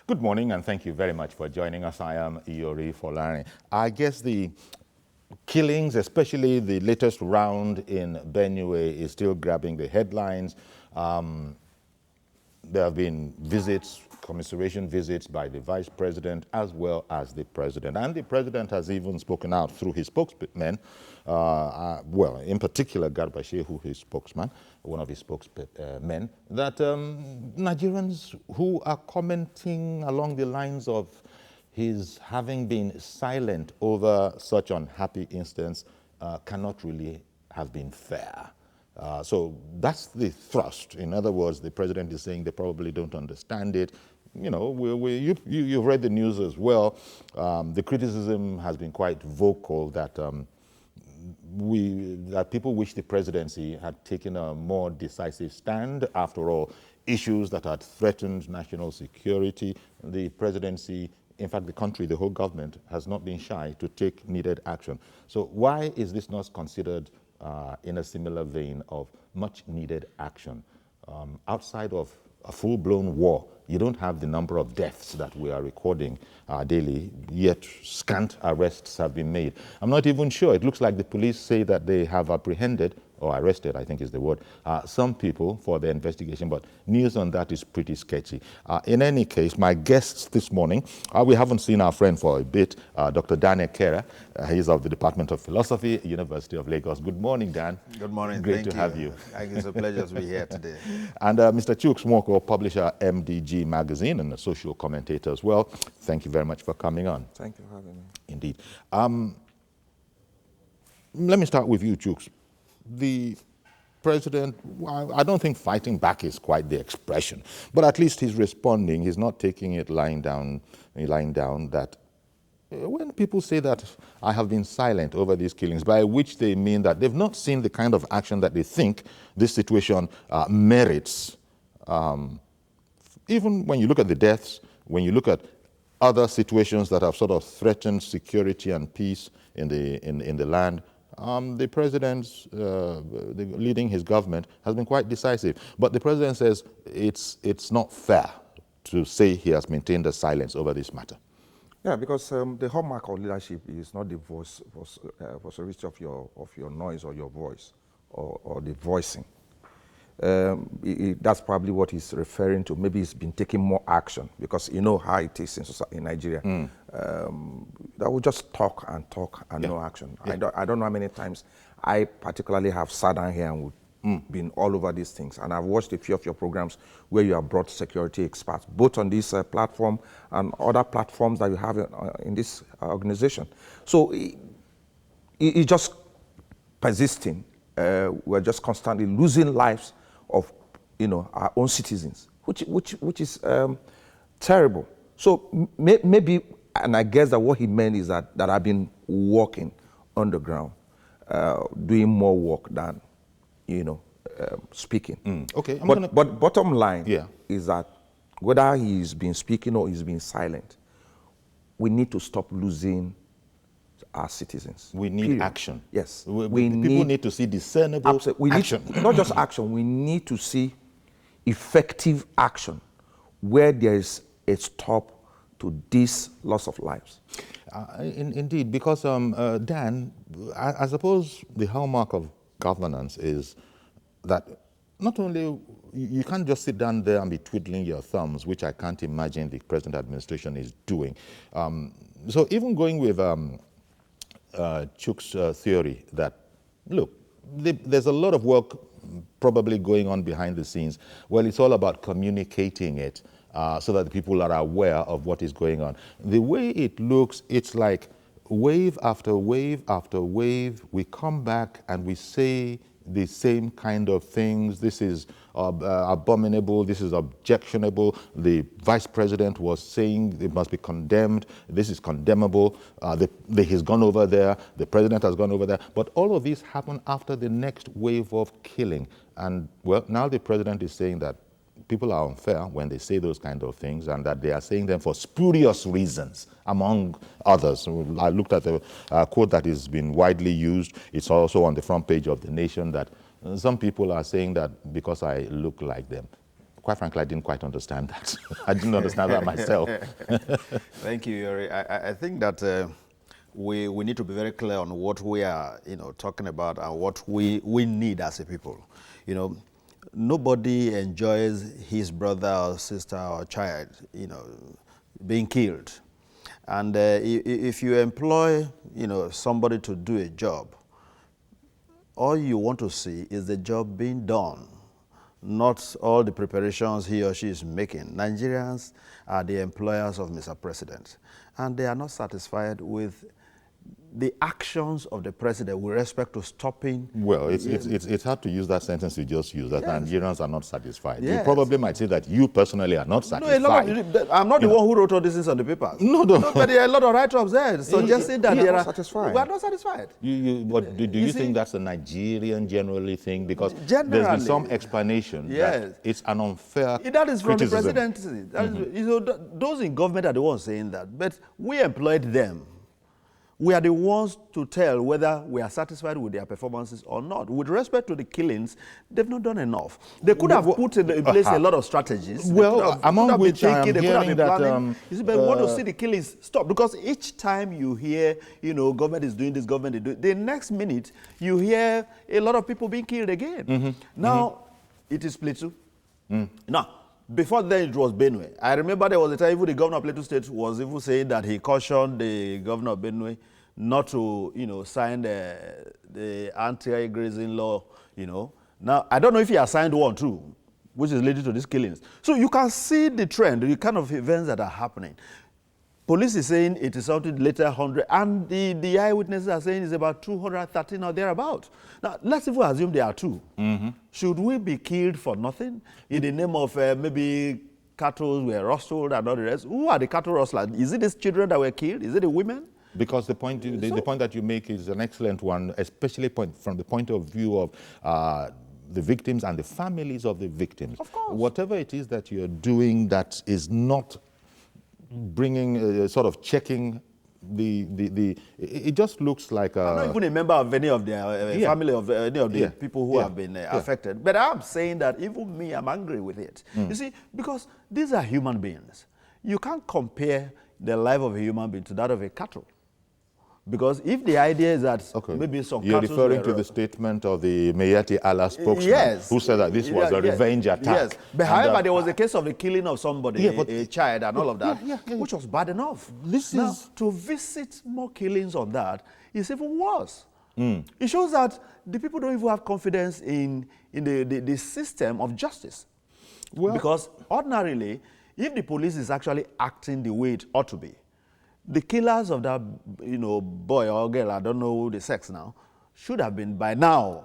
Good morning, and thank you very much for joining us. I am Iyori Folani. I guess the killings, especially the latest round in Benue, is still grabbing the headlines. There have been visits, commiseration visits by the vice president as well as the president. And the president has even spoken out through his spokesmen, well, in particular, Garba Shehu, his spokesman, one of his spokesmen, that Nigerians who are commenting along the lines of his having been silent over such unhappy incidents cannot really have been fair. So that's the thrust. In other words, the president is saying they probably don't understand it. You know, you've read the news as well. The criticism has been quite vocal that that people wish the presidency had taken a more decisive stand. After all, issues that had threatened national security, the presidency, in fact, the country, the whole government, has not been shy to take needed action. So why is this not considered in a similar vein of much needed action? Outside of a full-blown war, you don't have the number of deaths that we are recording daily, yet scant arrests have been made. I'm not even sure. It looks like the police say that they have apprehended, or arrested, I think is the word, some people for the investigation, but news on that is pretty sketchy. In any case, my guests this morning, we haven't seen our friend for a bit, Dr. Dan Ekera. He's of the Department of Philosophy, University of Lagos. Good morning, Dan. Good morning. Great to have you. It's a pleasure to be here today. And Mr. Chuks Mwoko, publisher, MDG Magazine, and a social commentator as well. Thank you very much for coming on. Thank you for having me. Indeed. Let me start with you, Chuks. The president, I don't think fighting back is quite the expression, but at least he's responding. He's not taking it lying down that when people say that I have been silent over these killings, by which they mean that they've not seen the kind of action that they think this situation merits. Even when you look at the deaths, when you look at other situations that have sort of threatened security and peace in the land, the president, leading his government, has been quite decisive. But the president says it's not fair to say he has maintained a silence over this matter. Yeah, because the hallmark of leadership is not the vociferity of your noise or your voice or the voicing. That's probably what he's referring to. Maybe he's been taking more action because you know how it is in Nigeria. That will just talk and yeah. No action. Yeah. I don't know how many times I particularly have sat down here and been all over these things. And I've watched a few of your programs where you have brought security experts, both on this platform and other platforms that you have in this organization. So it's just persisting. We're just constantly losing lives of, our own citizens, which is terrible. So maybe, and I guess that what he meant is that I've been working on the ground, doing more work than, speaking. Okay. But bottom line is that whether he's been speaking or he's been silent, we need to stop losing our citizens. We need action. Yes. People need to see discernible action. Not just action, we need to see effective action where there is a stop to this loss of lives. Indeed, because Dan, I suppose the hallmark of governance is that not only you can't just sit down there and be twiddling your thumbs, which I can't imagine the present administration is doing. So even going with Chuk's theory that, look, there's a lot of work probably going on behind the scenes. Well, it's all about communicating it so that the people are aware of what is going on. The way it looks, it's like wave after wave after wave, we come back and we say the same kind of things. This is abominable, this is objectionable. The vice president was saying it must be condemned, this is condemnable. He's gone over there, the president has gone over there. But all of these happen after the next wave of killing. And well, now the president is saying that people are unfair when they say those kind of things, and that they are saying them for spurious reasons, among others. I looked at the quote that has been widely used. It's also on the front page of The Nation that some people are saying that because I look like them. quite frankly, I didn't quite understand that. I didn't understand that myself. Thank you, Yuri. I think that we need to be very clear on what we are, talking about and what we need as a people. Nobody enjoys his brother or sister or child, being killed. And if you employ, somebody to do a job, all you want to see is the job being done, not all the preparations he or she is making. Nigerians are the employers of Mr. President, and they are not satisfied with the actions of the president with respect to stopping. Well, it's hard to use that sentence you just used, that yes. Nigerians are not satisfied. Yes. You probably might say that you personally are not satisfied. No, I'm not the one who wrote all these things on the papers. No. But there are a lot of write-ups there suggesting that we are not satisfied. We are not satisfied. Do you think that's a Nigerian generally thing? Because there's been some explanation that it's an unfair that is from criticism. The presidency. Those in government are the ones saying that. But we employed them. We are the ones to tell whether we are satisfied with their performances or not. With respect to the killings, they've not done enough. They could have put in place a lot of strategies. Well, among which I am hearing that... but we want to see the killings stop. Because each time you hear, government is doing this, government is doing... The next minute, you hear a lot of people being killed again. Now, it is Plateau. Now, before then, it was Benue. I remember there was a time even the governor of Plateau State was even saying that he cautioned the governor of Benue not to, sign the anti-grazing law, Now, I don't know if he has signed one too, which is leading to these killings. So you can see the trend, the kind of events that are happening. Police is saying it is something later 100, and the eyewitnesses are saying it's about 213 or thereabout. Now, let's even assume there are two. Should we be killed for nothing in the name of maybe cattle were rustled and all the rest? Who are the cattle rustlers? Is it these children that were killed? Is it the women? Because the point that you make is an excellent one, especially from the point of view of the victims and the families of the victims. Of course. Whatever it is that you're doing that is not bringing, sort of checking it just looks like I'm not even a member of any of the family of any of the people who have been affected. But I'm saying that even me, I'm angry with it. You see, because these are human beings. You can't compare the life of a human being to that of a cattle. Because if the idea is that maybe some You're referring to the statement of the Meyati Allah spokesman who said that this was a revenge attack. Yes, but however, there was a case of the killing of somebody, a child and all of that, which was bad enough. Now, to visit more killings on that is even worse. It shows that the people don't even have confidence in the system of justice. Well, because ordinarily, if the police is actually acting the way it ought to be, the killers of that, boy or girl, I don't know the sex now, should have been by now,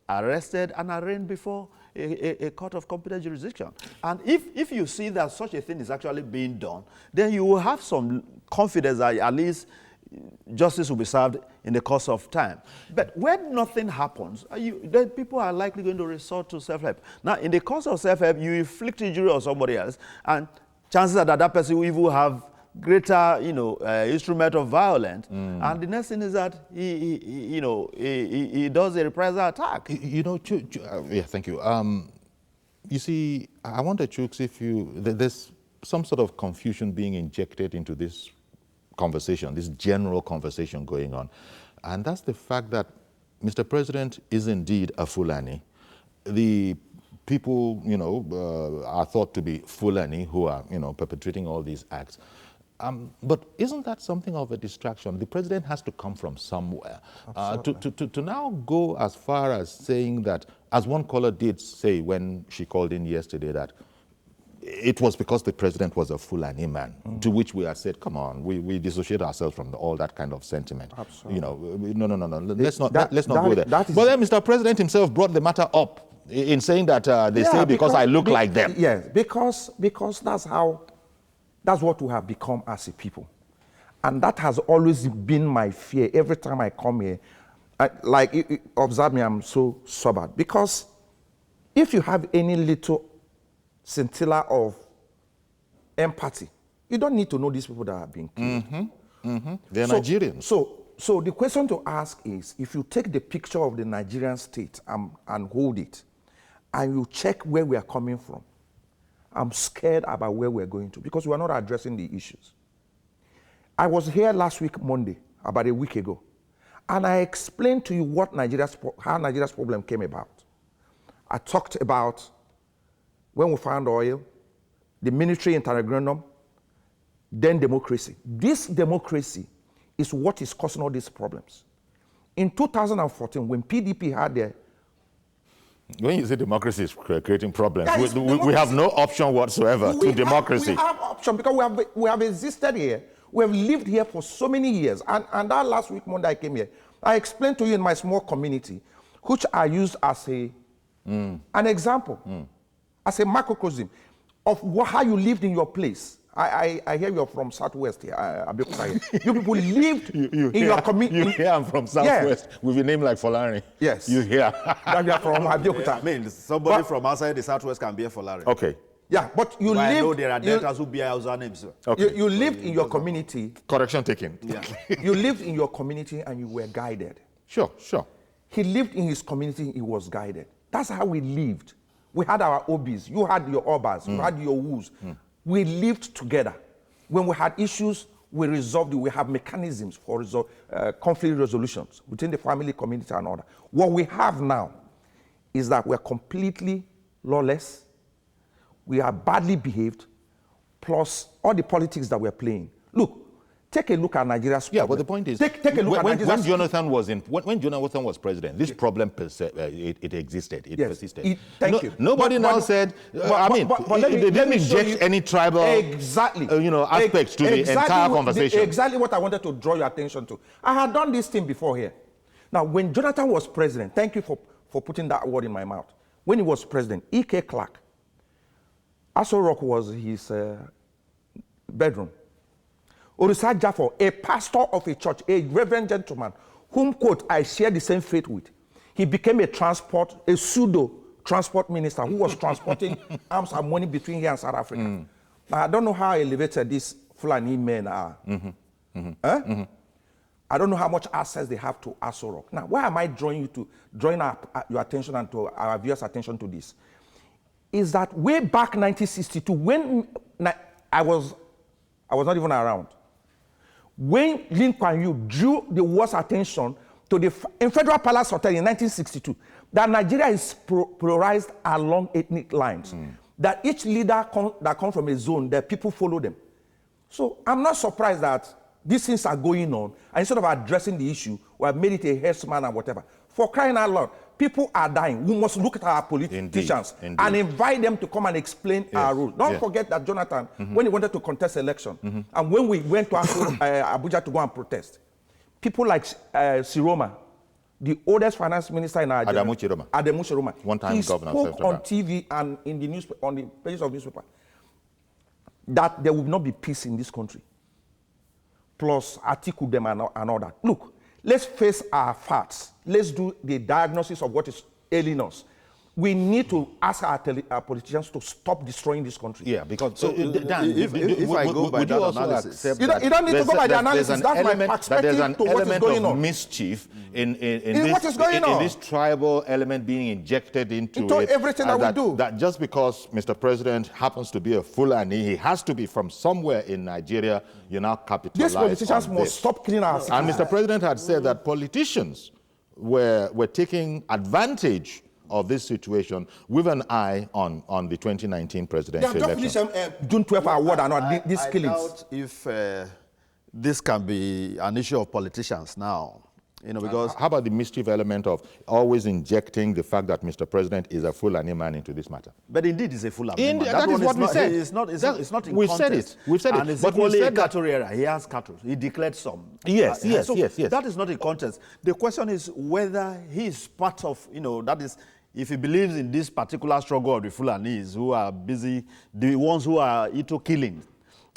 arrested and arraigned before a court of competent jurisdiction. And if you see that such a thing is actually being done, then you will have some confidence that at least justice will be served in the course of time. But when nothing happens, then people are likely going to resort to self-help. Now, in the course of self-help, you inflict injury on somebody else, and chances are that person will even have greater, instrument of violence, and the next thing is that he does a reprisal attack. Thank you. You see, I wonder, Chooks, if there's some sort of confusion being injected into this conversation, this general conversation going on, and that's the fact that Mr. President is indeed a Fulani. The people, are thought to be Fulani who are, perpetrating all these acts. But isn't that something of a distraction? The president has to come from somewhere. To now go as far as saying that, as one caller did say when she called in yesterday, that it was because the president was a Fulani man, to which we have said, come on, we dissociate ourselves from all that kind of sentiment. Absolutely. No. Let's not go there. But then Mr. President himself brought the matter up in saying that they say because I look like them. Yes, because that's what we have become as a people. And that has always been my fear every time I come here. Observe me, I'm so sober. Because if you have any little scintilla of empathy, you don't need to know these people that have been killed. They're Nigerians. So the question to ask is, if you take the picture of the Nigerian state and hold it, and you check where we are coming from, I'm scared about where we're going to because we are not addressing the issues. I was here last week, Monday, about a week ago, and I explained to you how Nigeria's problem came about. I talked about when we found oil, the military interregnum, then democracy. This democracy is what is causing all these problems. In 2014, when PDP had their... When you say democracy is creating problems, we have no option whatsoever to democracy. We have option because we have existed here. We have lived here for so many years. And that last week, Monday, I came here. I explained to you in my small community, which I used as an example, as a macrocosm of how you lived in your place. I hear you're from Southwest here. You people lived in your community. You hear I'm from Southwest with a name like Folari. Yes. You hear. You are from Abiyokuta. I mean, somebody from outside the Southwest can be a Folari. Okay. Yeah, but you lived... I know there are deltas who bear our names. Okay. You lived in your community. Correction taken. Yeah. You lived in your community and you were guided. Sure, sure. He lived in his community, he was guided. That's how we lived. We had our OBs, you had your OBAs, you had your WUs. We lived together. When we had issues, we resolved it. We have mechanisms for conflict resolutions within the family, community, and all that. What we have now is that we're completely lawless. We are badly behaved, plus all the politics that we're playing. Look, take a look at Nigeria's problem. Yeah, but the point is, take a look at Nigeria's... when Jonathan was president, this problem it existed, it persisted. Thank you. Nobody said. They didn't inject any tribal, aspects to the entire conversation. Exactly what I wanted to draw your attention to. I had done this thing before here. Now, when Jonathan was president, thank you for putting that word in my mouth. When he was president, E.K. Clark, AROCHUKWU was his bedroom. Orisa Jaffor, a pastor of a church, a reverend gentleman, whom, quote, I share the same faith with. He became a pseudo-transport minister who was transporting arms and money between here and South Africa. Now, I don't know how elevated these Fulani men are. I don't know how much access they have to AROCHUKWU. Now, why am I drawing your attention and to our viewers' attention to this? Is that way back 1962, when I was not even around, when Lin Kuan Yew drew the world's attention to in Federal Palace Hotel in 1962, that Nigeria is polarized along ethnic lines, that each leader that comes from a zone, that people follow them. So I'm not surprised that these things are going on, and instead of addressing the issue, we have made it a herdsman and whatever. For crying out loud, people are dying. We must look at our politicians and invite them to come and explain our rules. Don't forget that Jonathan, when he wanted to contest election, and when we went to Abuja to go and protest, people like Siroma, the oldest finance minister in Nigeria, Adamu Chiroma, one-time governor, he spoke on TV and in the newspaper, on the pages of newspaper, that there will not be peace in this country. Plus, article them and all that. Look, let's face our facts. Let's do the diagnosis of what is ailing us. We need to ask our politicians to stop destroying this country. Yeah, because Dan, if I go by that analysis, you don't need to go by the analysis. That's my perspective to what is going on. Mischief in this tribal element being injected into everything that we do. That just because Mr. President happens to be a Fulani, he has to be from somewhere in Nigeria. You now capitalize. These politicians must stop killing our citizens. And Mr. President had said that politicians were taking advantage of this situation with an eye on the 2019 presidential election. June 12 award and not these killings. I doubt if this can be an issue of politicians now. Because how about the mischief element of always injecting the fact that Mr. President is a Fulani man into this matter? But indeed, he's a Fulani man. That is what we said. It's not in We've contest. We've said it. And it's but only a cattle area. He has cattle. He declared some. Yes. That is not in contest. The question is whether he is part of, that is, if he believes in this particular struggle of the Fulanis who are busy, the ones who are killing,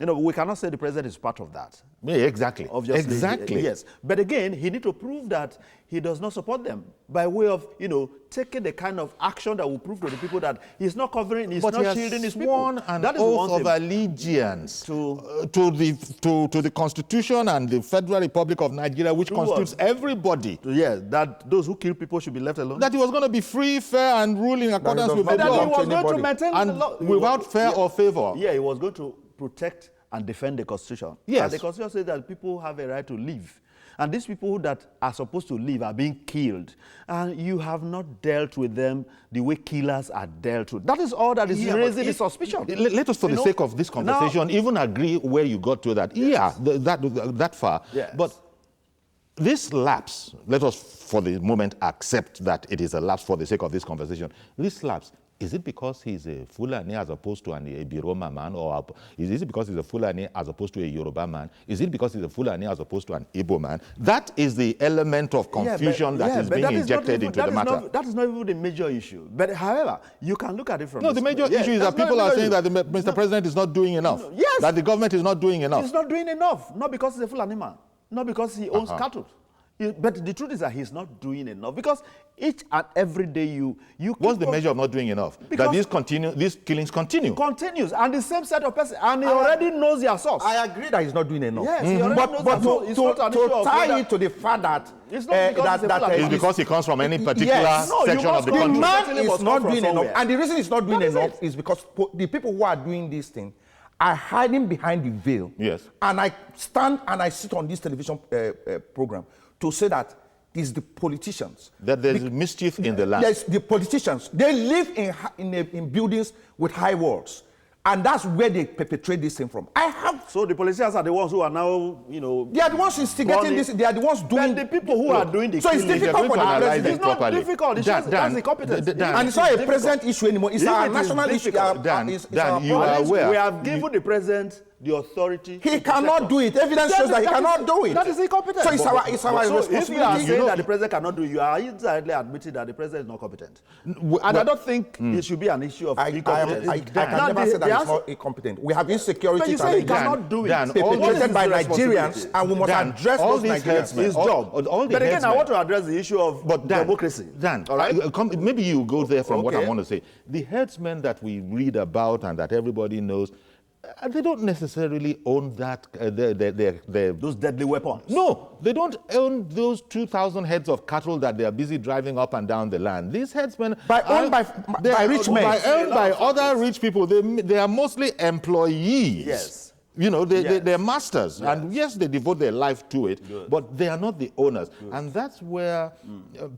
You know, we cannot say the president is part of that. Yeah, exactly. Obviously, exactly. Yes. But again, he needs to prove that he does not support them by way of, you know, taking the kind of action that will prove to the people that he's not covering, he's not shielding his people. Sworn an oath of allegiance to the Constitution and the Federal Republic of Nigeria, which constitutes everybody. Yes, that those who kill people should be left alone. That he was going to be free, fair, and rule in accordance with the law. He was going to maintain the law. Without fear or favor. Yeah, he was going to protect and defend the Constitution. Yes. And the Constitution says that people have a right to live. And these people that are supposed to live are being killed. And you have not dealt with them the way killers are dealt with. That is all that is raising the suspicion. Let us, for the sake of this conversation, even agree where you got to that. Yes. Yeah, that far. Yes. But this lapse, let us for the moment accept that it is a lapse for the sake of this conversation. This lapse, is it because he's a Fulani as opposed to a Biroma man? Or is it because he's a Fulani as opposed to a Yoruba man? Is it because he's a Fulani as opposed to an Igbo man? That is the element of confusion that is being injected into the matter. That is not even the major issue. But however, you can look at it from the major issue is that people are saying that Mr. President is not doing enough. Yes. That the government is not doing enough. He's not doing enough. Not because he's a Fulani man. Not because he owns cattle. But the truth is that he's not doing enough, because each and every day you what's the measure of not doing enough? That these killings continue. Continues, and the same set of persons, and he already knows their source. I agree that he's not doing enough. Yes, he already knows but to tie it to the fact that it's not because he comes from any particular section of the country. The man is not doing enough, and the reason he's not doing enough is because the people who are doing this thing are hiding behind the veil. Yes. And I stand and I sit on this television program to say that it's the politicians. That there's mischief in the land. Yes, the politicians. They live in buildings with high walls. And that's where they perpetrate this thing from. So the politicians are the ones who are now, they are the ones instigating this. They are the ones doing. The people who are doing the killing. So it's difficult for the president. It's not difficult. It's just that's the competence. And it's not a president issue anymore. It's our national issue. Dan, you are aware. We have given the president the authority. He cannot do it. Evidence shows that he cannot do it. That is incompetent. So it's our responsibility. If you are saying that the president cannot do it, you are indirectly admitting that the president is not competent. And I don't think it should be an issue of incompetence. I can never say that it's not incompetent. We have insecurity. But you say he cannot do it. Perpetrated by Nigerians, and we must address those Nigerians. His job. But again, I want to address the issue of democracy. Dan, all right? Maybe you go there from what I want to say. The herdsmen that we read about and that everybody knows, they don't necessarily own that, those deadly weapons. No, they don't own those 2,000 heads of cattle that they are busy driving up and down the land. These herdsmen owned by rich men. Owned by other rich people. They are mostly employees. Yes. They're masters. Yes. And yes, they devote their life to it, but they are not the owners. And that's where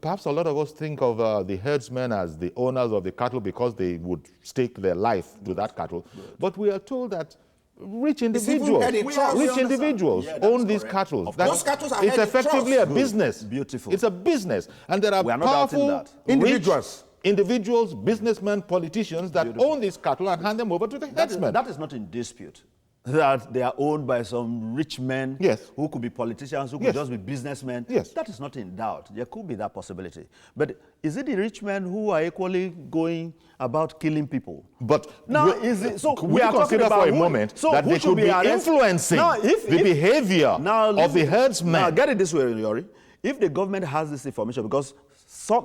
perhaps a lot of us think of the herdsmen as the owners of the cattle because they would stake their life to that cattle. But we are told that rich individuals own these cattle. Those cattle are it's effectively a business. Beautiful. It's a business. And there are powerful individuals, businessmen, politicians that own these cattle and hand them over to the herdsmen. That is not in dispute. That they are owned by some rich men who could be politicians, who could just be businessmen. Yes. That is not in doubt. There could be that possibility. But is it the rich men who are equally going about killing people? But now, we are talking about for a moment that they should be influencing the behavior of the herdsmen. Now, get it this way, Yori. If the government has this information, because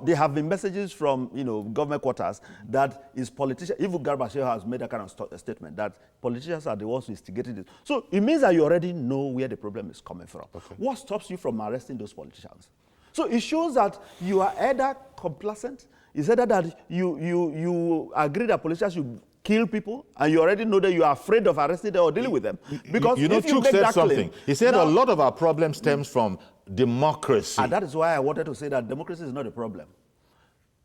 there have been messages from government quarters that is politicians. Even Garbashir has made that kind of statement that politicians are the ones who instigated it. So it means that you already know where the problem is coming from. Okay. What stops you from arresting those politicians? So it shows that you are either complacent, it's either that you agree that politicians should kill people, and you already know that you are afraid of arresting them or dealing with them. Because Chuk said something. He said a lot of our problem stems from democracy. And that is why I wanted to say that democracy is not a problem.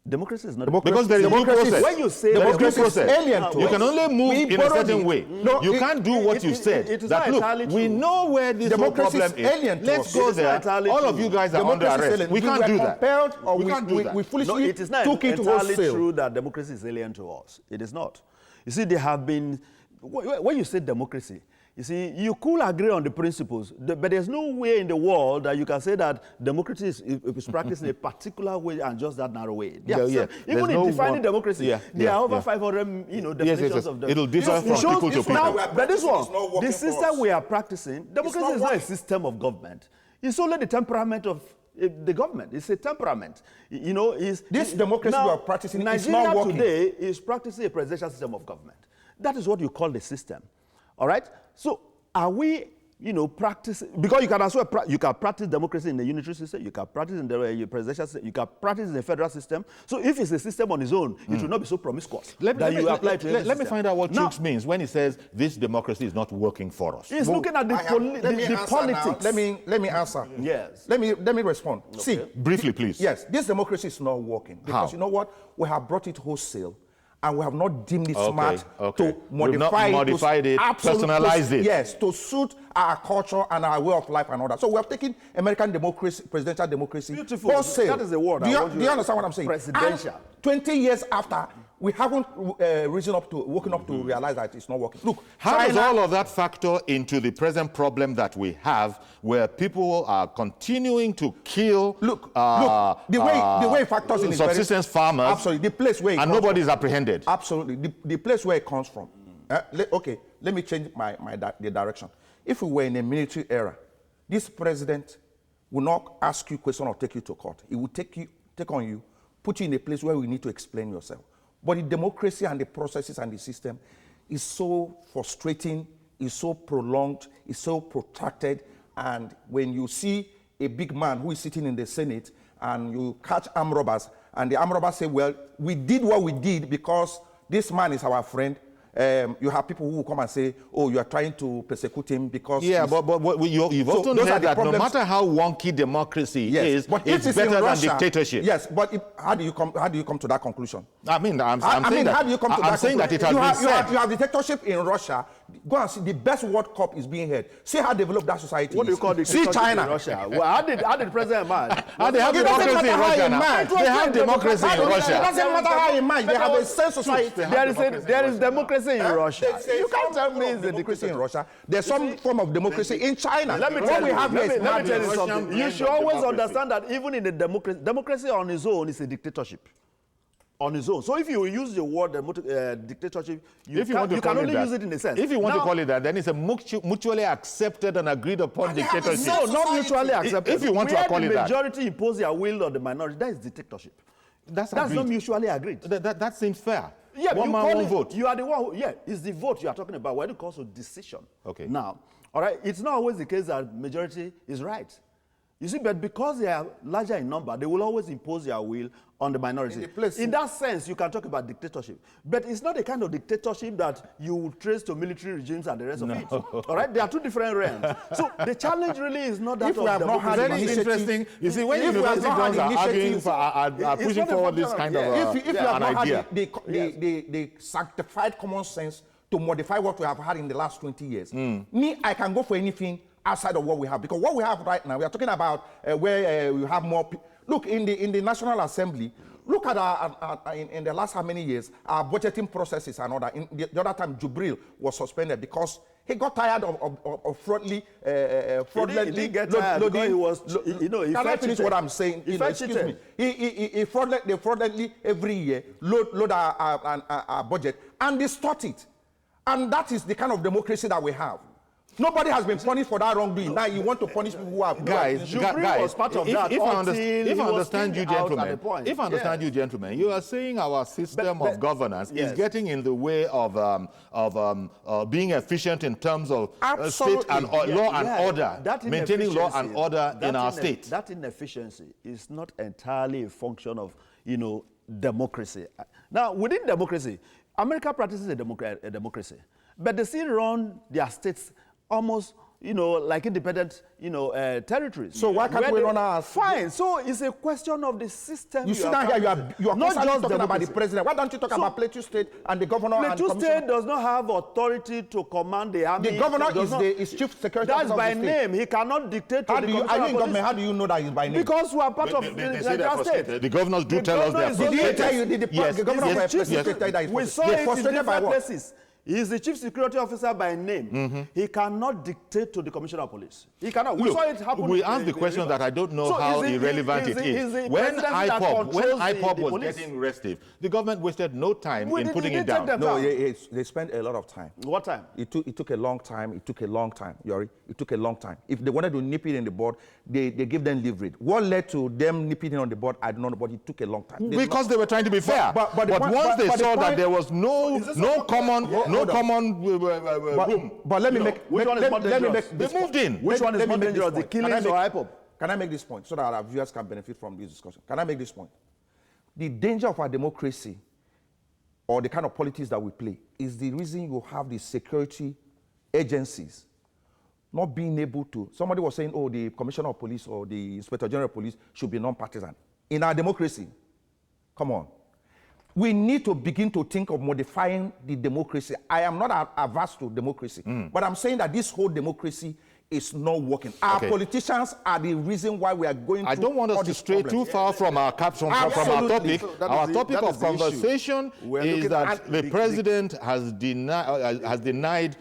Democracy is not a problem. Because there is due process. When you say democracy is alien to you can only move in a certain way. No, you can't do what you said. That look, we know where this whole problem is. Let's go there. All of you guys are under arrest. We can't do that. We can't do that. We foolishly it is not entirely true that democracy is alien to us. It is not. You see, there have been, when you say democracy, You see, you could agree on the principles, but there's no way in the world that you can say that democracy is practiced in a particular way and just that narrow way. Even in defining democracy, there are over 500, definitions of democracy. It'll differ from people to people. But this one, the system we are practicing, democracy is not a system of government. It's only the temperament of the government. It's a temperament. This democracy we are practicing is not working. Nigeria today is practicing a presidential system of government. That is what you call the system. All right? So are we, practicing, because you can as well, you can practice democracy in the unitary system, you can practice in the presidential system, you can practice in the federal system. So if it's a system on its own, it will not be so promiscuous Let me find out what Chooks means when he says this democracy is not working for us. He's looking at the politics. Let me answer. Yes. Let me respond. Okay. See, briefly, please. Yes, this democracy is not working because you know what? We have brought it wholesale. And we have not deemed it smart to modify it, personalize it. Yes, to suit our culture and our way of life and all that. So we have taken American democracy, presidential democracy. Beautiful. Wholesale. That is the word. Do you understand what I'm saying? Presidential. And 20 years after, we haven't woken up to realize that it's not working. Look, how does all of that factor into the present problem that we have, where people are continuing to kill? Look, the way it factors in subsistence farmers. Absolutely, the place where it and nobody is apprehended. Absolutely, the place where it comes from. Okay, let me change the direction. If we were in a military era, this president will not ask you questions or take you to court. He will take on you, put you in a place where we need to explain yourself. But the democracy and the processes and the system is so frustrating, is so prolonged, is so protracted. And when you see a big man who is sitting in the Senate and you catch armed robbers, and the armed robbers say, well, we did what we did because this man is our friend. You have people who will come and say, oh, you are trying to persecute him because... Yeah, but you've often heard that no matter how wonky democracy is, but it's better than dictatorship. Yes, but how do you come to that conclusion? I'm saying that it has been said. You have dictatorship in Russia. Go and see, the best World Cup is being held. See how developed that society What do you call dictatorship in Russia? Well, how did President man? They have democracy in Russia now. They have democracy in Russia. It doesn't matter how you manage. They have a sense society. There is democracy in Russia. You can't tell me it's a democracy in Russia. There's some form of democracy in China. Let me tell you something. You should always understand that even in the democracy on its own is a dictatorship. On its own. So if you use the word dictatorship, you can only use it in a sense. If you want to call it that, then it's a mutually accepted and agreed upon dictatorship. No, not mutually accepted. If you want to call it that. the majority impose their will on the minority, that is dictatorship. That's not mutually agreed. That seems fair. Yeah, one man, one vote. You are the one who, it's the vote you are talking about when it comes to decision. Okay. Now, all right, it's not always the case that majority is right. You see, but because they are larger in number, they will always impose their will on the minority. In that sense, you can talk about dictatorship. But it's not the kind of dictatorship that you will trace to military regimes and the rest of it. All right? They are two different realms. So the challenge really is not that very interesting. You see, when university grounds are arguing for, are pushing forward this kind of if you have not had the sanctified common sense to modify what we have had in the last 20 years, I can go for anything outside of what we have, because what we have right now, we are talking about where we have more. Look, in the National Assembly, look at in the last how many years our budgeting processes and all that. In the other time, Jubril was suspended because he got tired of fraudulently. He didn't get tired because he was. Can I finish what I'm saying? Excuse me. He fraudulently every year load our budget and distort it, and that is the kind of democracy that we have. Nobody has been punished for that wrongdoing. Now you want to punish people who have... Guys, was part of that. If I understand you, gentlemen, you are saying our system of governance is getting in the way of being efficient in terms of state and law and order, maintaining law and order in our state. That inefficiency is not entirely a function of, democracy. Now, within democracy, America practices a democracy, but they still run their states almost, like independent, territories. So why can't we run ours? Fine. So it's a question of the system. You sit down here, you are not just talking about the president. Why don't you talk about Plateau State and the governor? Plateau State does not have authority to command the army. The governor is chief security officer. That's by name. He cannot dictate to the commissioner of police. How do you know that he's by name? Because we are part of the state. The governors do tell us they are frustrated. Did the governor of Plateau State tell you that he's frustrated? We saw it in different places. He is the chief security officer by name. He cannot dictate to the commissioner of police. He cannot. We Look, saw it happen. we asked the question that I don't know how irrelevant it is. When IPOB was getting restive, the government wasted no time in putting it down. No, they spent a lot of time. What time? It took a long time. It took a long time, Yori. It took a long time. If they wanted to nip it in the bud, they give them leverage. What led to them nipping it on the bud, I don't know, but it took a long time. Because they were trying to be fair. But once they saw that there was no common room. But let me make. They moved in. Which one is more dangerous, the killings or IPOB? Can I make this point so that our viewers can benefit from this discussion? Can I make this point? The danger of our democracy, or the kind of politics that we play, is the reason you have the security agencies not being able to. Somebody was saying, oh, the commissioner of police or the inspector general of police should be non-partisan. In our democracy, come on. We need to begin to think of modifying the democracy. I am not averse to democracy, but I'm saying that this whole democracy is not working. Our politicians are the reason why we are going through. I don't want us to stray too far from our topic. So our topic of conversation is that the president has denied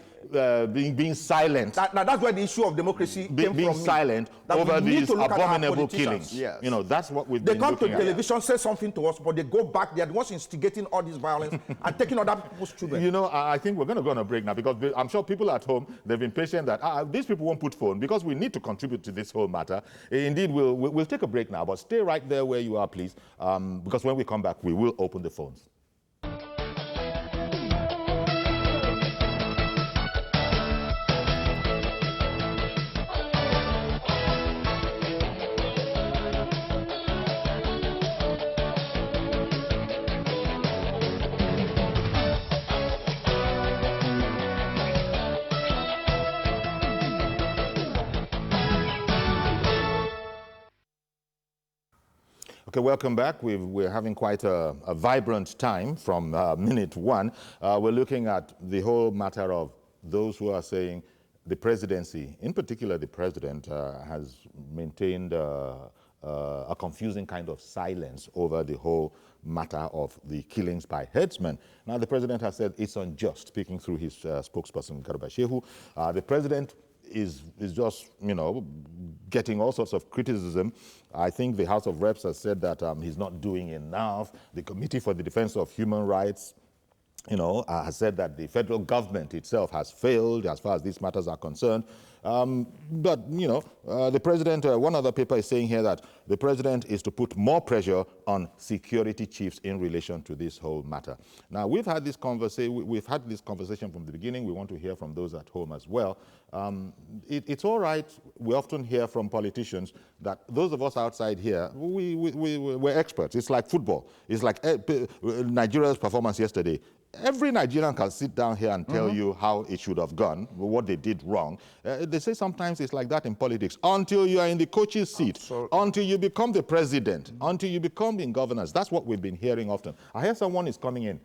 being silent. Now that's where the issue of democracy came being from. silent over these abominable killings. Yes. You know, that's what we've been looking at. They come to television, say something to us, but they go back. They are the ones instigating all this violence and taking other people's children. You know, I think we're going to go on a break now, because I'm sure people at home, they've been patient that these people won't put phone, because we need to contribute to this whole matter. Indeed, we'll take a break now, but stay right there where you are, please, because when we come back, we will open the phones. Okay, welcome back. We're having quite a vibrant time from minute one. We're looking at the whole matter of those who are saying the presidency, in particular the president, has maintained a confusing kind of silence over the whole matter of the killings by herdsmen. Now, the president has said it's unjust, speaking through his spokesperson, Garba Shehu. The president is just, you know, getting all sorts of criticism. I think the House of Reps has said that he's not doing enough. The Committee for the Defense of Human Rights, you know, has said that the federal government itself has failed as far as these matters are concerned. But, you know, the president, one other paper is saying here that the president is to put more pressure on security chiefs in relation to this whole matter. Now, we've had this conversation from the beginning. We want to hear from those at home as well. It's all right. We often hear from politicians that those of us outside here, we're experts. It's like football. It's like Nigeria's performance yesterday. Every Nigerian can sit down here and tell you how it should have gone, what they did wrong. They say sometimes it's like that in politics. Until you are in the coach's seat, until you become the president, until you become in governance. That's what we've been hearing often. I hear someone is coming in.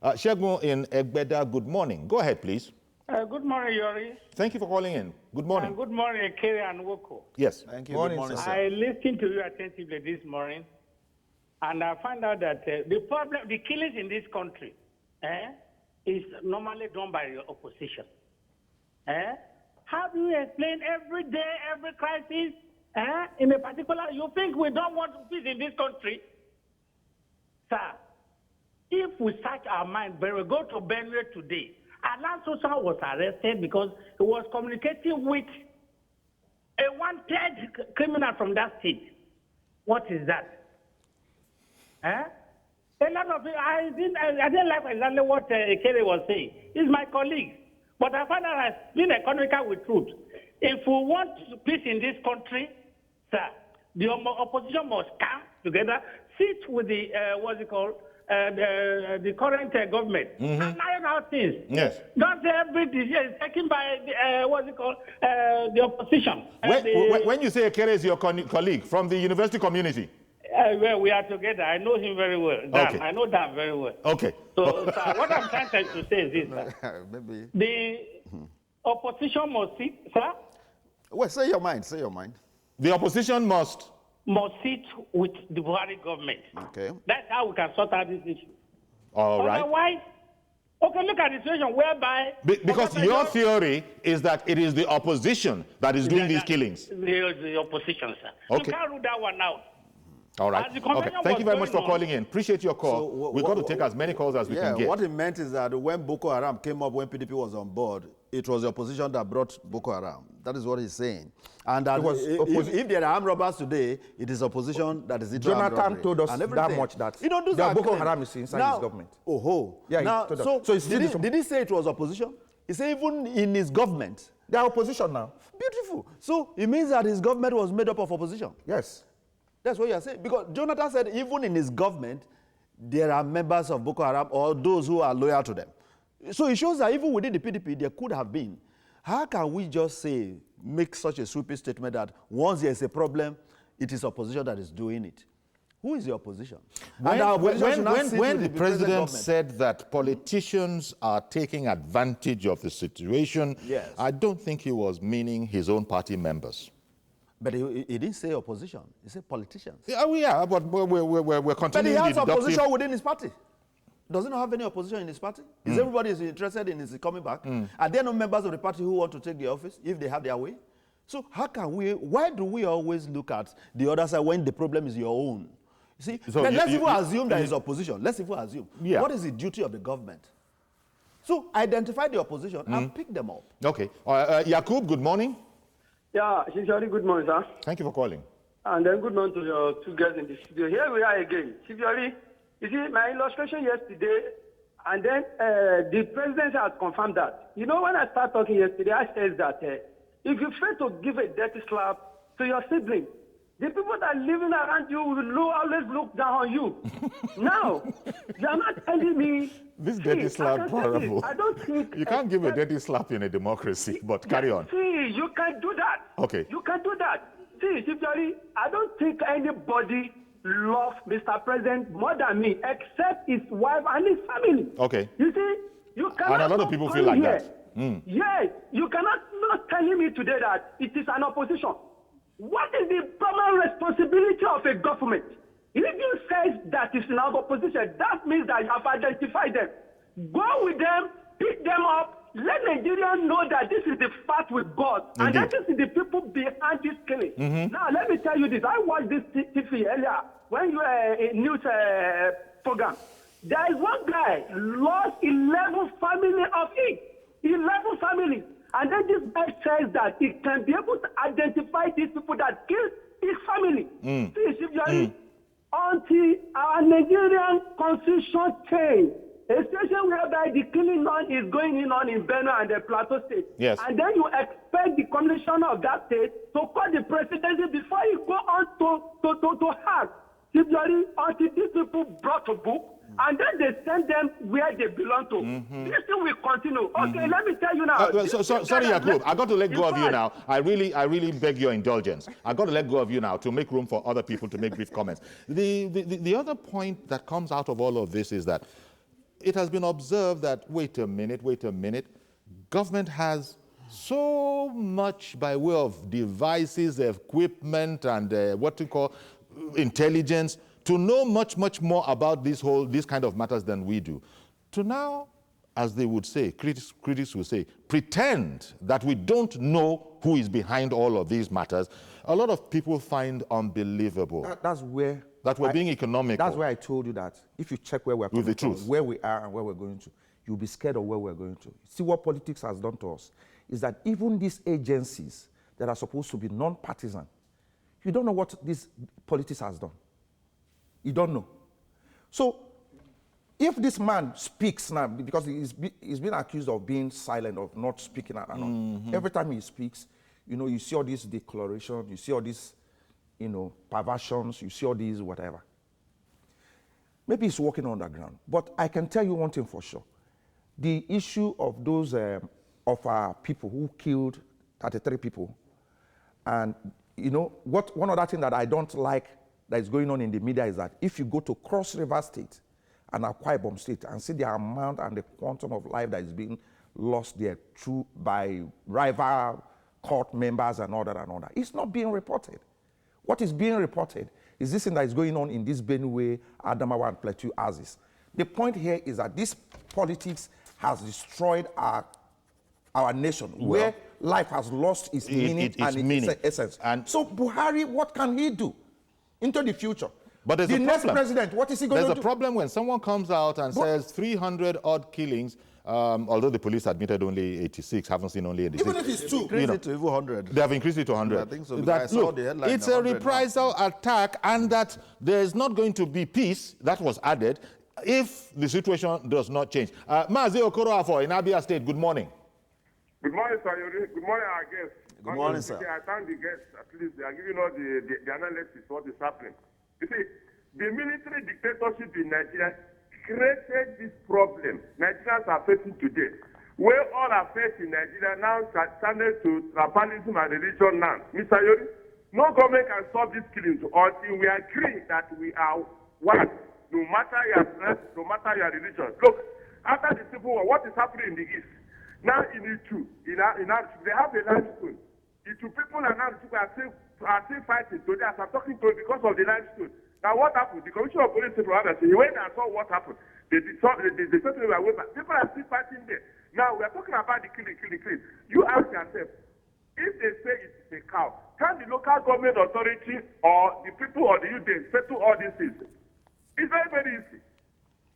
Shegun in Egbeda, good morning. Go ahead, please. Good morning, Yori. Thank you for calling in. Good morning. Good morning, Kerry and Woko. Yes. Thank you. Morning, good morning, sir. sir. I listened to you attentively this morning, and I found out that the killings in this country is normally done by the opposition. How do you explain every day, every crisis, in a particular, you think we don't want peace in this country? Sir, if we search our mind, we go to Benue today. Alan Sosa was arrested because he was communicating with a wanted criminal from that state. What is that? A lot of people, I didn't like exactly what Kerry was saying. He's my colleague. But I find that as being economical with truth. If we want peace in this country, sir, the opposition must come together, sit with the, the current government and iron out things. Yes. Not every decision is taken by the opposition. When you say Ekere is your colleague from the university community? Well, we are together. I know him very well. Dan, Okay. I know Dan very well. Okay. So, sir, what I'm trying to say is this, sir. Maybe. The opposition must sit, sir, Well, say your mind. Say your mind. The opposition must sit with the Buhari government. Okay. That's how we can sort out this issue. All right. Okay, look at the situation whereby... Because your theory is that it is the opposition that is doing these killings. The opposition, sir. Okay. You can't rule that one out. All right. Okay. Thank you very much for calling in. Appreciate your call. So, We've got to take as many calls as we can get. What it meant is that when Boko Haram came up, when PDP was on board, it was the opposition that brought Boko Haram. That is what he's saying. And that if there are armed robbers today, it is opposition that is into Jonathan told us that much that you don't do that that Boko Haram is inside his government. Yeah, now, so did he say it was opposition? He said even in his government. They are opposition now. Beautiful. So it means that his government was made up of opposition. Yes. That's what you are saying. Because Jonathan said even in his government, there are members of Boko Haram or those who are loyal to them. So it shows that even within the PDP, there could have been. How can we just say, make such a sweeping statement that once there is a problem, it is opposition that is doing it? Who is the opposition? When the president said that politicians are taking advantage of the situation, yes, I don't think he was meaning his own party members. But he didn't say opposition. He said politicians. Yeah, but we're continuing. But he has opposition within his party. Does he not have any opposition in his party? Is everybody interested in his coming back? Are there no members of the party who want to take the office if they have their way? So how can why do we always look at the other side when the problem is your own? You see, so let's even assume there is opposition. Let's even assume. Yeah. What is the duty of the government? So identify the opposition and pick them up. Okay. YAQUB, good morning. Yeah, Chief good morning, sir. Thank you for calling. And then good morning to your two guests in the studio. Here we are again. Chief, you see, my illustration yesterday, and then the president has confirmed that. You know, when I started talking yesterday, I said that if you fail to give a dirty slap to your sibling, the people that are living around you will always look down on you. Now, you are not telling me... This dirty slap, horrible. I don't think... You can't give a dirty slap in a democracy, but carry on. See, you can do that. Okay. You can do that. See, Chief Jolly, I don't think anybody loves Mr. President more than me, except his wife and his family. Okay. You see, you cannot... And a lot of people feel like that. Yes, you cannot not telling me today that it is an opposition. What is the primary responsibility of a government? If you say that it's an opposition, that means that you have identified them. Go with them, pick them up, let Nigerians know that this is the fight with God. Indeed. And that is the people behind this killing. Now, let me tell you this. I watched this TV earlier when you were in news program. There is one guy lost 11 families of it. 11 families. And then this guy says that he can be able to identify these people that killed his family. See, until our Nigerian constitution change, a situation whereby the killing on is going on in Benue and the Plateau State. Yes. And then you expect the commissioner of that state to call the presidency before you go on to hack. Until these people brought a book, and then they send them where they belong to. This thing will continue. Okay, let me tell you now. Sorry, YAQUB, I got to let go of you now. I really beg your indulgence. I got to let go of you now to make room for other people to make brief comments. The other point that comes out of all of this is that it has been observed that, wait a minute, government has so much by way of devices, equipment, and what we call intelligence to know much more about these kind of matters than we do. To now, as they would say, critics would say, pretend that we don't know who is behind all of these matters, a lot of people find unbelievable. That's where... That we're being economical. That's why I told you that if you check where we're coming from, where we are and where we're going to, you'll be scared of where we're going to. See what politics has done to us is that even these agencies that are supposed to be non-partisan, you don't know what this politics has done. You don't know. So if this man speaks now, because he's been accused of being silent, of not speaking out, every time he speaks, you see all these declarations, you see all these, perversions, you see all these whatever. Maybe he's walking on the ground. But I can tell you one thing for sure. The issue of those, of our people who killed 33 people, and one other thing that I don't like that is going on in the media is that if you go to Cross River State and Akwa Ibom State and see the amount and the quantum of life that is being lost there by rival court members and all that, it's not being reported. What is being reported is this thing that is going on in this Benue, Adamawa, and Plateau Axis. The point here is that this politics has destroyed our nation, where life has lost its meaning and its essence. And so Buhari, what can he do into the future? But there's the a next problem. president, what is he going to do? There's a problem when someone comes out and says 300 odd killings, although the police admitted only 86, haven't seen only 86. Even if it's two. Increase it to even 100. They have increased it to 100. I think so. That, look, it's a reprisal attack, and that there's not going to be peace, that was added, if the situation does not change. Mazi OKOROAFOR in ABIA State, good morning. Good morning, sir. Good morning, our guests. Good morning, sir. I thank the guests. At least they are giving us the analysis what is happening. You see, the military dictatorship in Nigeria created this problem Nigerians are facing today, where all affairs in Nigeria now channeled to tribalism and religion now. Mr. Yori, no government can stop this killing until we agree that we are one, no matter your race, no matter your religion. Look, after the Civil War, what is happening in the East? Now in Itu, in Arch, they have a limestone. Itu people and Arch are still fighting today as I'm talking to you because of the limestone. Now what happened? The Commissioner of Police Civil Affairs, he went and saw what happened. They certainly were away, but people are still fighting there. Now we are talking about the killing. You ask yourself, if they say it's a cow, can the local government authority or the people or the youth settle all these things? It's very, very easy.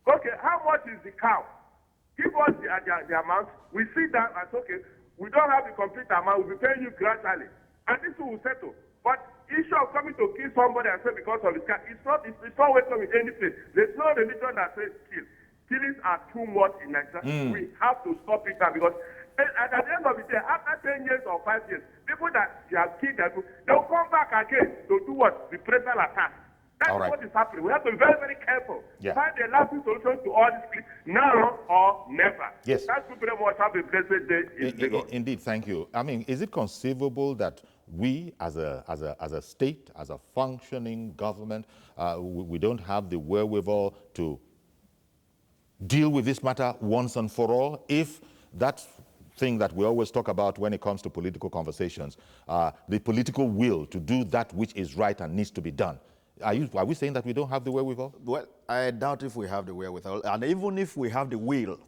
Okay, how much is the cow? Give us the amount. We sit down and say, okay, we don't have the complete amount. We'll be paying you gradually. And this will settle. But issue of coming to kill somebody and say because of his car, it's not welcome in any place. There's no religion that says kill. Killings are too much in Nigeria. We have to stop it now because at the end of the day, after 10 years or 5 years, people that you have killed, they'll come back again to do what? Reprisal attack. That's what is happening. We have to be very, very careful. Find a lasting solution to all this now or never. Yes. That's very much. Have a blessed day in Lagos. Indeed, thank you. I mean, is it conceivable that we, as a state, as a functioning government, we don't have the wherewithal to deal with this matter once and for all? If that thing that we always talk about when it comes to political conversations, the political will to do that which is right and needs to be done, are we saying that we don't have the wherewithal? Well, I doubt if we have the wherewithal. And even if we have the will,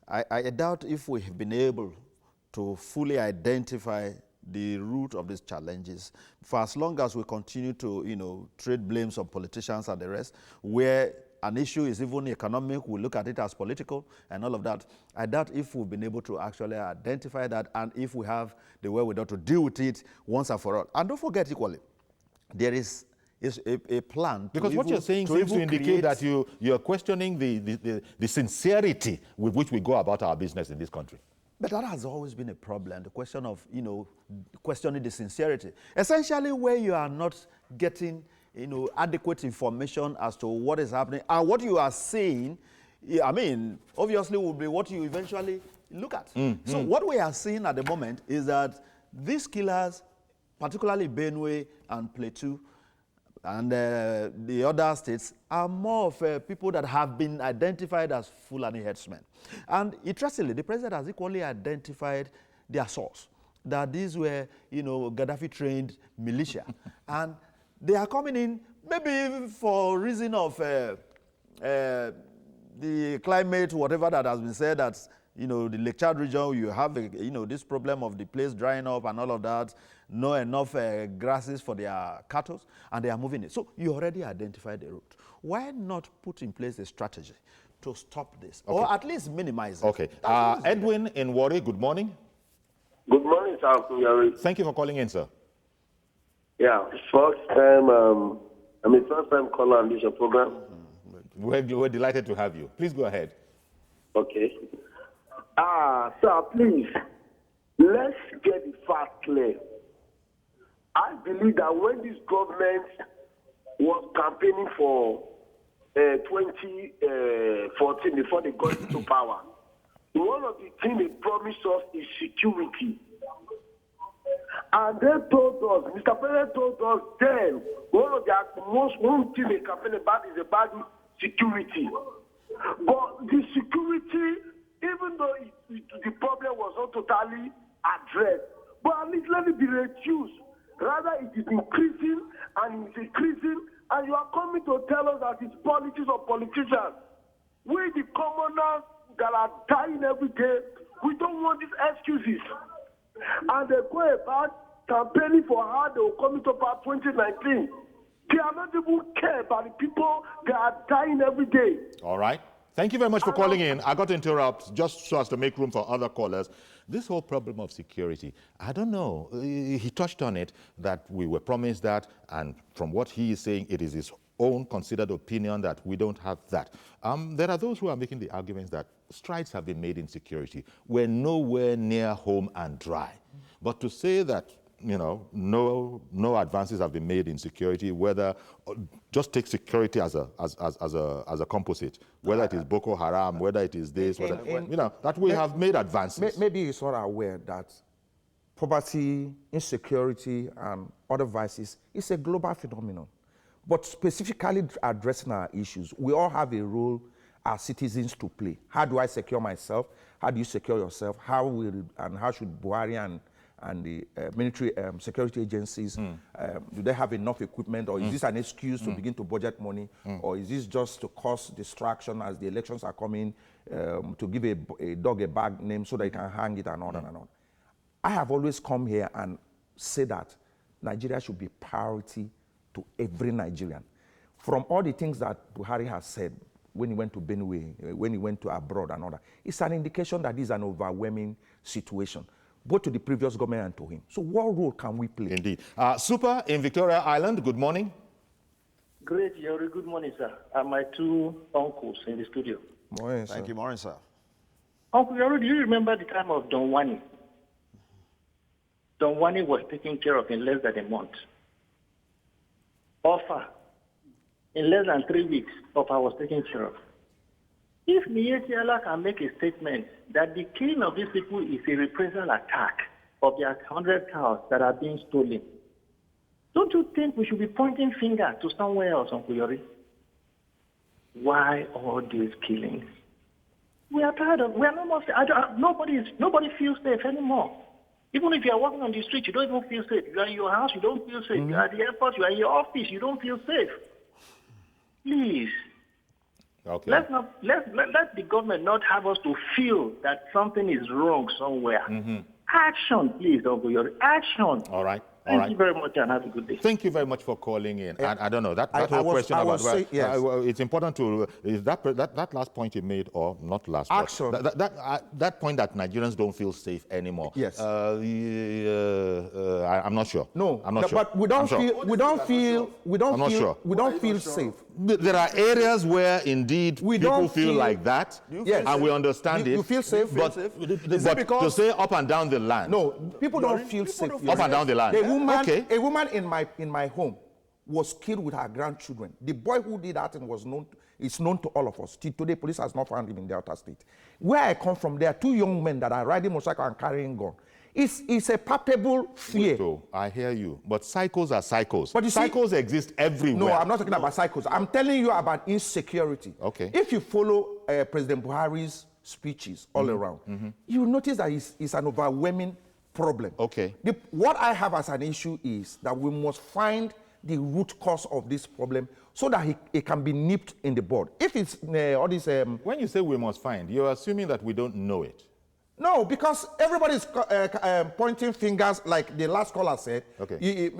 I doubt if we have been able to fully identify the root of these challenges. For as long as we continue to, trade blames on politicians and the rest, where an issue is even economic, we look at it as political and all of that. I doubt if we've been able to actually identify that and if we have the wherewithal to deal with it once and for all. And don't forget equally, there is a plan. Because what you're saying seems to indicate that you're questioning the sincerity with which we go about our business in this country. But that has always been a problem, the question of, questioning the sincerity. Essentially, where you are not getting, adequate information as to what is happening and what you are seeing, I mean, obviously will be what you eventually look at. So what we are seeing at the moment is that these killers, particularly Benue and Plateau, and the other states are more of people that have been identified as Fulani herdsmen. And interestingly, the president has equally identified their source, that these were, Gaddafi-trained militia. And they are coming in maybe for reason of the climate, whatever that has been said, that, the Lake Chad region, you have, this problem of the place drying up and all of that, no enough grasses for their cattle, and they are moving it. So you already identified the route. Why not put in place a strategy to stop this, or at least minimize it? Okay. Edwin in Warri, good morning. Good morning, sir. Thank you for calling in, sir. Yeah, first time, first-time caller on this program. We're delighted to have you. Please go ahead. Okay. Sir, please, let's get the fact clear. I believe that when this government was campaigning for 2014, before they got into power, one of the things they promised us is security. And they told us, Mr. President told us then, one thing they campaign about is about security. But the security, even though the problem was not totally addressed, but at least let it be reduced. Rather, it is increasing and it's increasing, and you are coming to tell us that it's politics or politicians. We, the commoners, that are dying every day. We don't want these excuses. And they go about campaigning for how they will come into power 2019. They are not even care about the people that are dying every day. All right. Thank you very much for calling in. I got to interrupt just so as to make room for other callers. This whole problem of security, I don't know. He touched on it, that we were promised that, and from what he is saying, it is his own considered opinion that we don't have that. There are those who are making the arguments that strides have been made in security. We're nowhere near home and dry. But to say that, you know, no advances have been made in security, whether just take security as a composite, whether it is Boko Haram, whether it is this, whether, you know, that we have made advances. Maybe you're sort of aware that poverty, insecurity, and other vices is a global phenomenon. But specifically addressing our issues, we all have a role as citizens to play. How do I secure myself? How do you secure yourself? How should Buhari and the military security agencies, do they have enough equipment, or is this an excuse to begin to budget money, or is this just to cause distraction as the elections are coming, to give a dog a bag name so that you can hang it and on and on? I have always come here and said that Nigeria should be priority to every Nigerian. From all the things that Buhari has said when he went to Benue, when he went to abroad and all that, it's an indication that this is an overwhelming situation, both to the previous government and to him. So what role can we play? Indeed. Super in Victoria Island, good morning. Great, Yori. Good morning, sir. And my two uncles in the studio. Morning, Thank you, morning, sir. Uncle Yori, do you remember the time of Don Wani? Don Wani was taken care of in less than a month. Offer, in less than 3 weeks, Offer was taken care of. If Mietiala can make a statement that the killing of these people is a reprisal attack of their 100 cows that are being stolen, don't you think we should be pointing finger to somewhere else, Uncle Yori? Why all these killings? We are tired of, we are no more, nobody feels safe anymore. Even if you are walking on the street, you don't even feel safe. You are in your house, you don't feel safe. You are at the airport, you are in your office, you don't feel safe. Please. Okay. Let the government not have us to feel that something is wrong somewhere. Action, please, Uncle Yori. Action. All right. Thank you very much, and have a good day. Thank you very much for calling in. I don't know, that whole question about it's important to, is that last point you made, or not last? Action. That point that Nigerians don't feel safe anymore. Yes. I'm not sure. No, I'm not sure. But we don't feel safe. There are areas where indeed people feel like that, and we understand it. You feel safe? But to say up and down the land. No, people don't feel safe. Up and down the land. A woman in my home was killed with her grandchildren. The boy who did that thing is known to all of us. Till today, police has not found him in Delta State. Where I come from, there are two young men that are riding motorcycle and carrying gun. It's a palpable fear. So, I hear you, but psychos are psychos. But psychos exist everywhere. No, I'm not talking about psychos. I'm telling you about insecurity. Okay. If you follow President Buhari's speeches all around, you notice that it's an overwhelming problem. Okay. What I have as an issue is that we must find the root cause of this problem so that it can be nipped in the bud. If it's all this... when you say we must find, you're assuming that we don't know it. No, because everybody's pointing fingers, like the last caller said. Okay.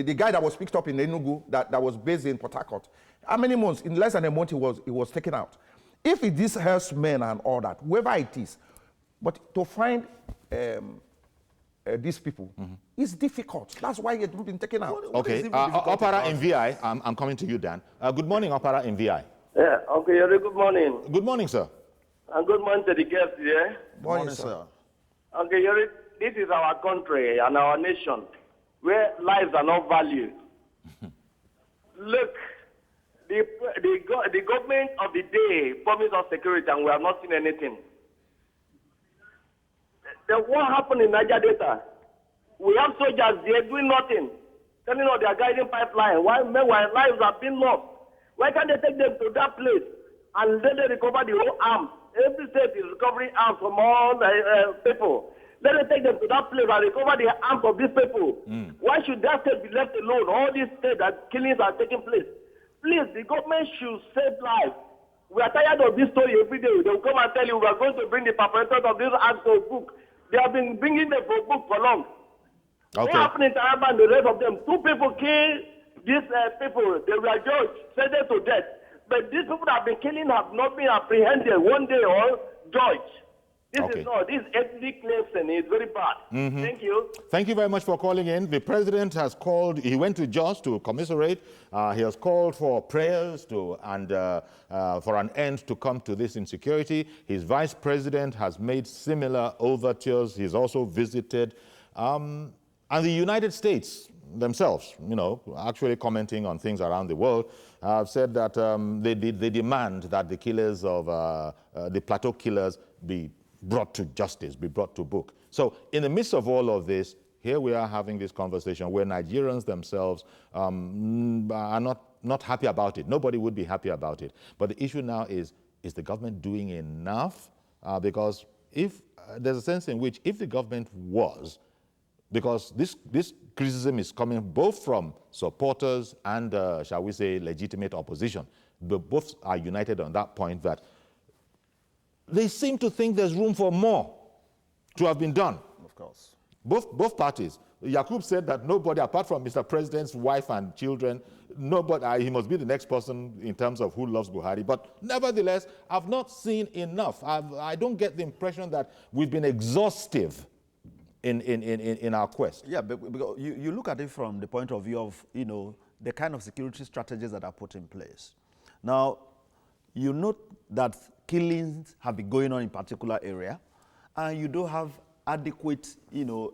The guy that was picked up in Enugu, that was based in Port Harcourt. How many months? In less than a month, he was taken out. If it is HERDSMEN and all that, whoever it is, but to find these people is difficult. That's why you've been taken out. Okay. Opera in VI, I'm coming to you, Dan. Good morning, Opera in VI. Yeah, okay, good morning. Good morning, sir. And good morning to the guests here. Morning, sir. Okay, this is our country and our nation where lives are not valued. Look, the government of the day promised us security and we have not seen anything. What happened in Niger Delta? We have soldiers there doing nothing, telling us they are guiding pipeline. While lives are being lost, why can't they take them to that place and then they recover the whole arms? Every state is recovering arms from all people. Let them take them to that place and recover the arms of these people. Why should that state be left alone? All these states that killings are taking place. Please, the government should save lives. We are tired of this story every day. They will come and tell you we are going to bring the perpetrators of this act to book. They have been bringing them for book for long. Okay. What happened in Taraba and the rest of them? 2 people killed these people. They were judged, sentenced to death. But these people that have been killing have not been apprehended one day or judged. This is not. This ethnic cleansing is very bad. Thank you. Thank you very much for calling in. The president has called, he went to Jos to commiserate. He has called for prayers to and for an end to come to this insecurity. His vice president has made similar overtures. He's also visited. And the United States themselves, you know, actually commenting on things around the world, have said that they demand that the killers of the Plateau killers be brought to justice, be brought to book. So in the midst of all of this, here we are having this conversation where Nigerians themselves are not happy about it. Nobody would be happy about it. But the issue now is the government doing enough? Because if there's a sense in which if the government was, because this criticism is coming both from supporters and, shall we say, legitimate opposition, but both are united on that point that they seem to think there's room for more to have been done. Of course. Both parties. YAQUB said that nobody, apart from Mr. President's wife and children, nobody, he must be the next person in terms of who loves Buhari. But nevertheless, I've not seen enough. I don't get the impression that we've been exhaustive in our quest. Yeah, but you look at it from the point of view of, you know, the kind of security strategies that are put in place. Now, you note that killings have been going on in particular area, and you don't have adequate, you know,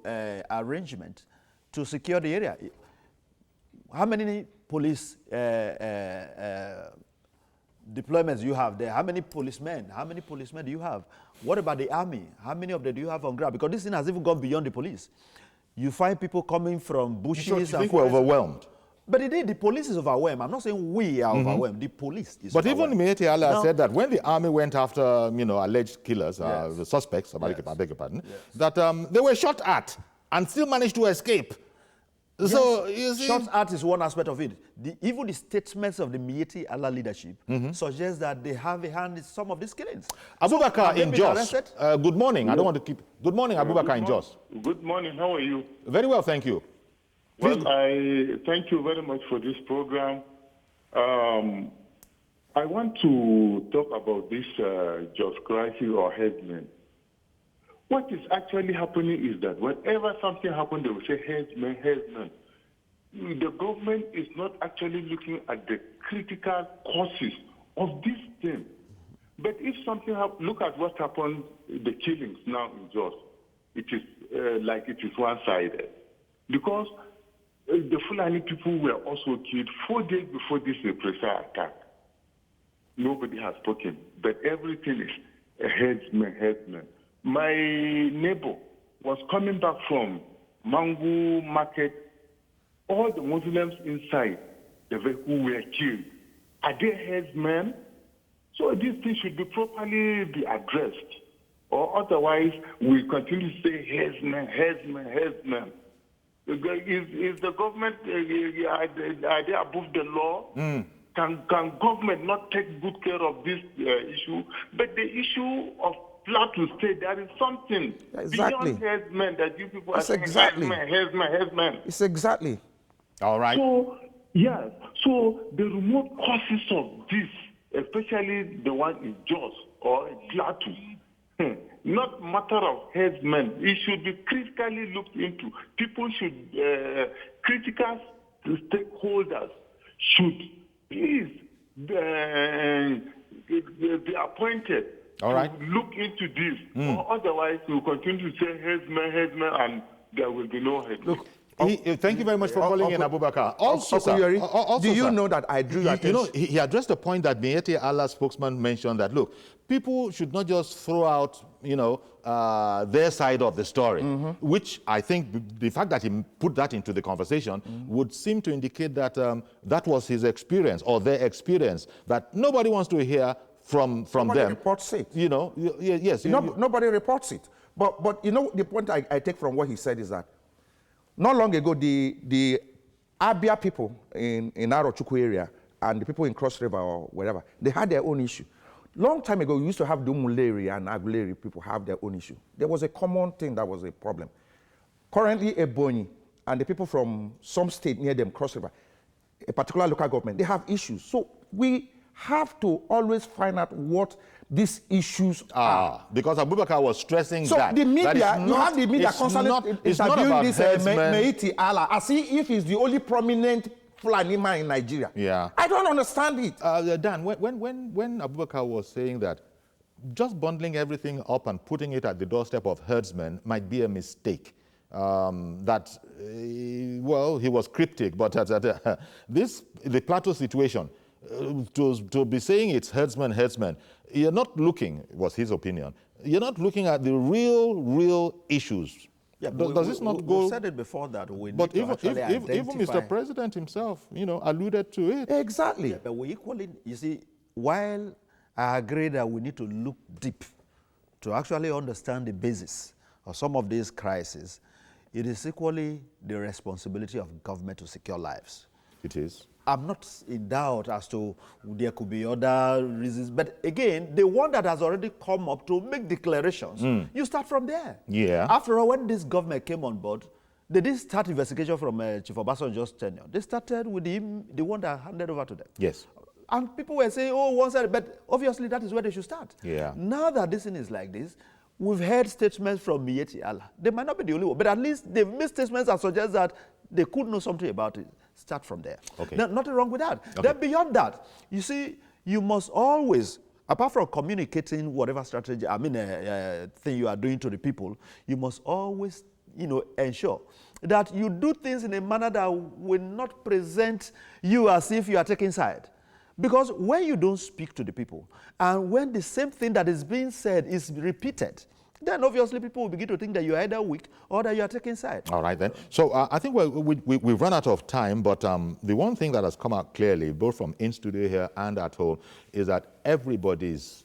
arrangement to secure the area. How many police deployments do you have there? How many policemen? How many policemen do you have? What about the army? How many of them do you have on ground? Because this thing has even gone beyond the police. You find people coming from bushes. You think we're overwhelmed? But indeed, the police is overwhelmed. I'm not saying we are overwhelmed. The police is overwhelmed. But even Miyetti Allah said that when the army went after, you know, alleged killers, the suspects, I beg your pardon, that they were shot at and still managed to escape. Yes. So, you see, shot at is one aspect of it. Even the statements of the Miyetti Allah leadership suggest that they have a hand in some of these killings. Abubakar in Jos. Good morning. I don't want to keep. Good morning, Abubakar in Jos. Good morning. How are you? Very well, thank you. Well, I thank you very much for this program. I want to talk about this just crisis or headsmen. What is actually happening is that whenever something happens, they will say headsmen, headsmen. The government is not actually looking at the critical causes of this thing. But if something happens, look at what happened, the killings now in Jos. It is like it is one-sided. Because the Fulani people were also killed 4 days before this reprisal attack. Nobody has spoken, but everything is a headsman, headsman. My neighbor was coming back from Mangu market. All the Muslims inside the vehicle were killed. Are they headsmen? So this thing should be properly be addressed. Or otherwise, we continue to say headsmen, headsmen, headsmen. Is the government, are they above the law? Can government not take good care of this issue? But the issue of Plateau State, there is something beyond headsmen that you people are saying headsmen. It's exactly. All right. So, yes. So the remote causes of this, especially the one in Jos or Plateau, not matter of headsmen. It should be critically looked into. People should, critical stakeholders should please be appointed to look into this. Or otherwise, we will continue to say headsmen, and there will be no headsmen. Thank you very much for calling in, Abubakar. Also, do you know that I drew your attention? You know, he addressed the point that Miyetti Allah's spokesman mentioned that, look, people should not just throw out, you know, their side of the story, which I think the fact that he put that into the conversation would seem to indicate that that was his experience or their experience, that nobody wants to hear from them. Nobody reports it. You know, yes. Nobody reports it. But you know, the point I take from what he said is that not long ago, the ABIA people in AROCHUKWU area and the people in Cross River or wherever, they had their own issue. Long time ago, we used to have Dumuleri and Aguleri people have their own issue. There was a common thing that was a problem. Currently, Ebonyi and the people from some state near them, Cross River, a particular local government, they have issues. So we have to always find out what these issues are. Because Abubakar was stressing that. So the media, that you have the media constantly interviewing this Meiti Allah as if he's the only prominent Fulani man in Nigeria. Yeah. I don't understand it. Dan, when Abubakar was saying that just bundling everything up and putting it at the doorstep of herdsmen might be a mistake, that, well, he was cryptic, but the plateau situation, to be saying it's herdsmen, you're not looking, was his opinion, you're not looking at the real issues. Yeah, does this not go? We said it before that we need but to actually identify. Even Mr. President himself, alluded to it. Exactly. Yeah, but we equally, you see, while I agree that we need to look deep to actually understand the basis of some of these crises, it is equally the responsibility of government to secure lives. It is. I'm not in doubt as to there could be other reasons, but again, the one that has already come up to make declarations, you start from there. Yeah. After all, when this government came on board, they didn't start investigation from Chief Obasanjo's tenure. They started with him, the one that handed over to them. Yes. And people were saying, oh, one side, but obviously that is where they should start. Yeah. Now that this thing is like this, we've heard statements from Miyetti Allah. They might not be the only one, but at least they've made statements that suggest that they could know something about it. Start from there. Okay. Now, nothing wrong with that. Okay. Then beyond that, you see, you must always, apart from communicating whatever strategy, thing you are doing to the people, you must always, ensure that you do things in a manner that will not present you as if you are taking side. Because when you don't speak to the people, and when the same thing that is being said is repeated, then obviously people will begin to think that you are either weak or that you are taking side. All right, then. So I think we've run out of time, but the one thing that has come out clearly, both from in studio here and at home, is that everybody is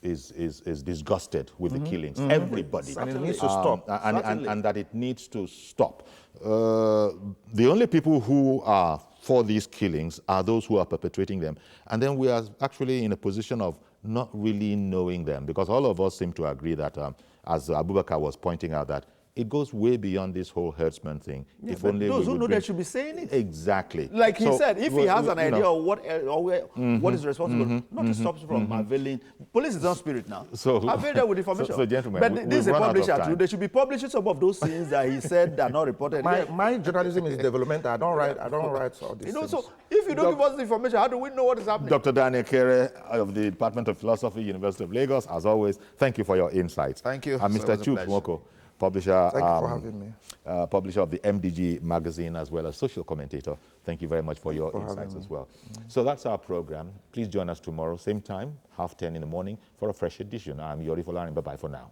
disgusted with the killings. Everybody. And it needs to stop. And that it needs to stop. The only people who are for these killings are those who are perpetrating them. And then we are actually in a position of not really knowing them, because all of us seem to agree that, as Abubakar was pointing out, that it goes way beyond this whole herdsman thing. Yeah, if only those who know that should be saying it. Exactly. Like he said, if he has an idea of what is responsible, not to stop from availing. Police is on spirit now. So avail them with information. So gentlemen, but this is a publisher too. They should be publishing some of those things that he said that are not reported. My journalism is developmental. I don't write all these things. So if you don't give us the information, how do we know what is happening? Dr. Daniel Kere of the Department of Philosophy, University of Lagos, as always, thank you for your insights. Thank you. And Mr. Chuks Moko, publisher, Thank you for having me. Publisher of the MDG magazine, as well as social commentator. Thank you very much for your insights as well. So that's our program. Please join us tomorrow, same time, 10:30 in the morning, for a fresh edition. I'm Yori Folarin. Bye-bye for now.